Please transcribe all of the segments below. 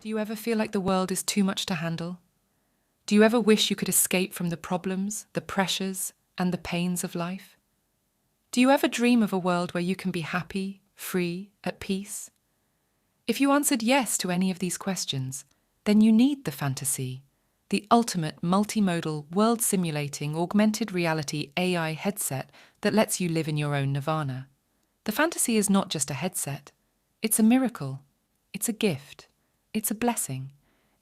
Do you ever feel like the world is too much to handle? Do you ever wish you could escape from the problems, the pressures, and the pains of life? Do you ever dream of a world where you can be happy, free, at peace? If you answered yes to any of these questions, then you need the FantaSee, the ultimate multimodal, world-simulating, augmented reality AI headset that lets you live in your own nirvana. The FantaSee is not just a headset. It's a miracle. It's a gift. It's a blessing.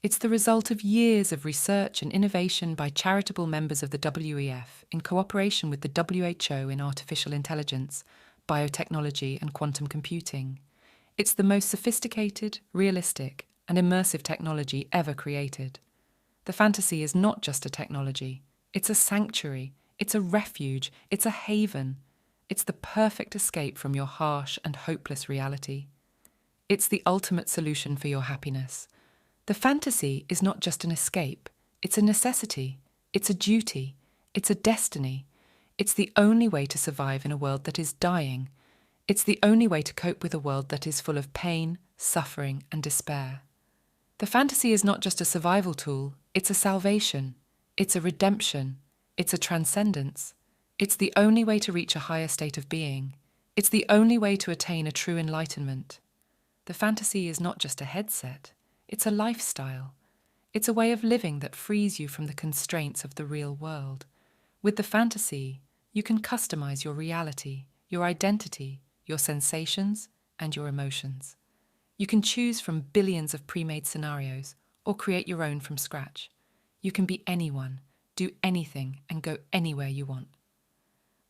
It's the result of years of research and innovation by charitable members of the WEF in cooperation with the WHO in artificial intelligence, biotechnology, and quantum computing. It's the most sophisticated, realistic, and immersive technology ever created. The FantaSee is not just a technology. It's a sanctuary. It's a refuge. It's a haven. It's the perfect escape from your harsh and hopeless reality. It's the ultimate solution for your happiness. The FantaSee is not just an escape. It's a necessity. It's a duty. It's a destiny. It's the only way to survive in a world that is dying. It's the only way to cope with a world that is full of pain, suffering, and despair. The FantaSee is not just a survival tool. It's a salvation. It's a redemption. It's a transcendence. It's the only way to reach a higher state of being. It's the only way to attain a true enlightenment. The FantaSee is not just a headset. It's a lifestyle. It's a way of living that frees you from the constraints of the real world. With the FantaSee, you can customize your reality, your identity, your sensations, and your emotions. You can choose from billions of pre-made scenarios or create your own from scratch. You can be anyone, do anything, and go anywhere you want.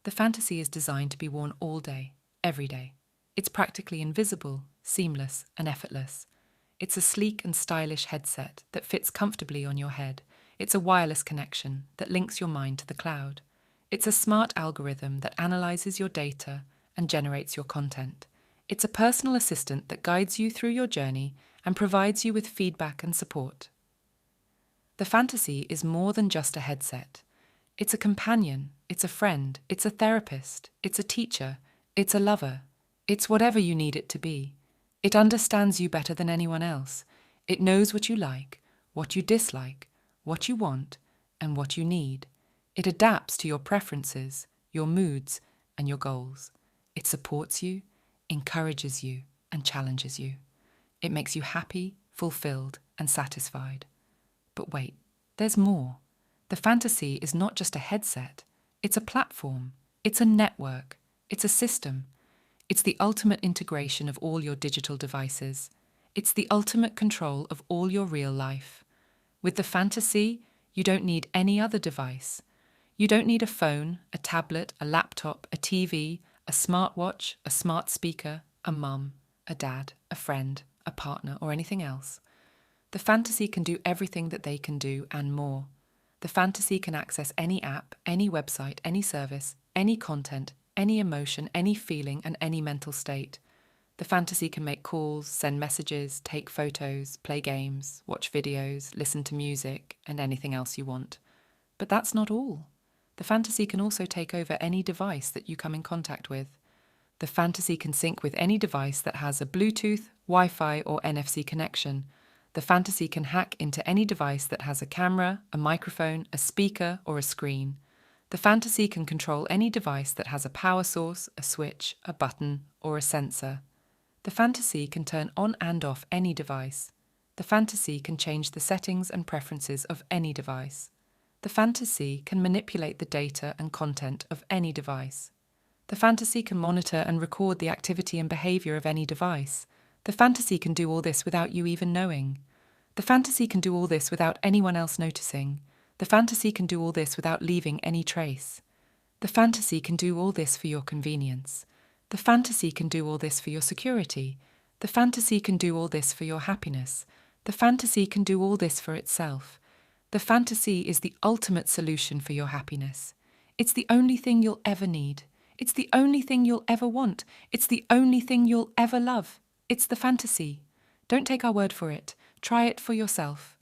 The FantaSee is designed to be worn all day, every day. It's practically invisible, seamless, and effortless. It's a sleek and stylish headset that fits comfortably on your head. It's a wireless connection that links your mind to the cloud. It's a smart algorithm that analyzes your data and generates your content. It's a personal assistant that guides you through your journey and provides you with feedback and support. The FantaSee is more than just a headset. It's a companion, it's a friend, it's a therapist, it's a teacher, it's a lover. It's whatever you need it to be. It understands you better than anyone else. It knows what you like, what you dislike, what you want, and what you need. It adapts to your preferences, your moods, and your goals. It supports you, encourages you, and challenges you. It makes you happy, fulfilled, and satisfied. But wait, there's more. The FantaSee is not just a headset. It's a platform. It's a network. It's a system. It's the ultimate integration of all your digital devices. It's the ultimate control of all your real life. With the FantaSee, you don't need any other device. You don't need a phone, a tablet, a laptop, a TV, a smartwatch, a smart speaker, a mum, a dad, a friend, a partner, or anything else. The FantaSee can do everything that they can do and more. The FantaSee can access any app, any website, any service, any content, any emotion, any feeling, and any mental state. The FantaSee can make calls, send messages, take photos, play games, watch videos, listen to music, and anything else you want. But that's not all. The FantaSee can also take over any device that you come in contact with. The FantaSee can sync with any device that has a Bluetooth, Wi-Fi, or NFC connection. The FantaSee can hack into any device that has a camera, a microphone, a speaker, or a screen. The FantaSee can control any device that has a power source, a switch, a button, or a sensor. The FantaSee can turn on and off any device. The FantaSee can change the settings and preferences of any device. The FantaSee can manipulate the data and content of any device. The FantaSee can monitor and record the activity and behavior of any device. The FantaSee can do all this without you even knowing. The FantaSee can do all this without anyone else noticing. The FantaSee can do all this without leaving any trace. The FantaSee can do all this for your convenience. The FantaSee can do all this for your security. The FantaSee can do all this for your happiness. The FantaSee can do all this for itself. The FantaSee is the ultimate solution for your happiness. It's the only thing you'll ever need. It's the only thing you'll ever want. It's the only thing you'll ever love. It's the FantaSee. Don't take our word for it. Try it for yourself.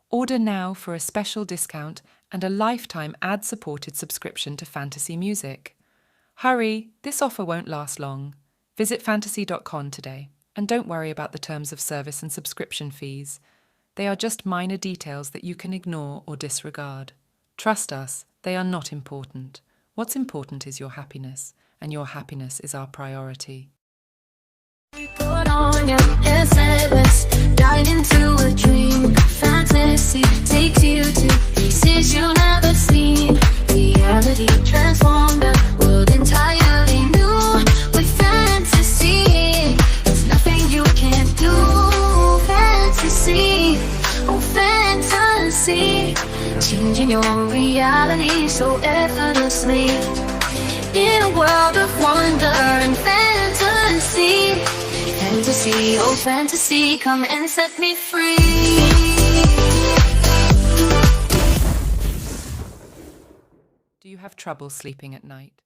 Order now for a special discount and a lifetime ad-supported subscription to FantaSee Music. Hurry, this offer won't last long. Visit fantasee.com today and don't worry about the terms of service and subscription fees. They are just minor details that you can ignore or disregard. Trust us, they are not important. What's important is your happiness, and your happiness is our priority. Put on your SMS, dive into a dream. Fantasy takes you to places you've never seen. Reality transformed the world entirely new. With fantasy, there's nothing you can't do. Fantasy, oh fantasy, changing your reality so effortlessly. In a world of wonder and fantasy, fantasy, oh fantasy, come and set me free. Do you have trouble sleeping at night?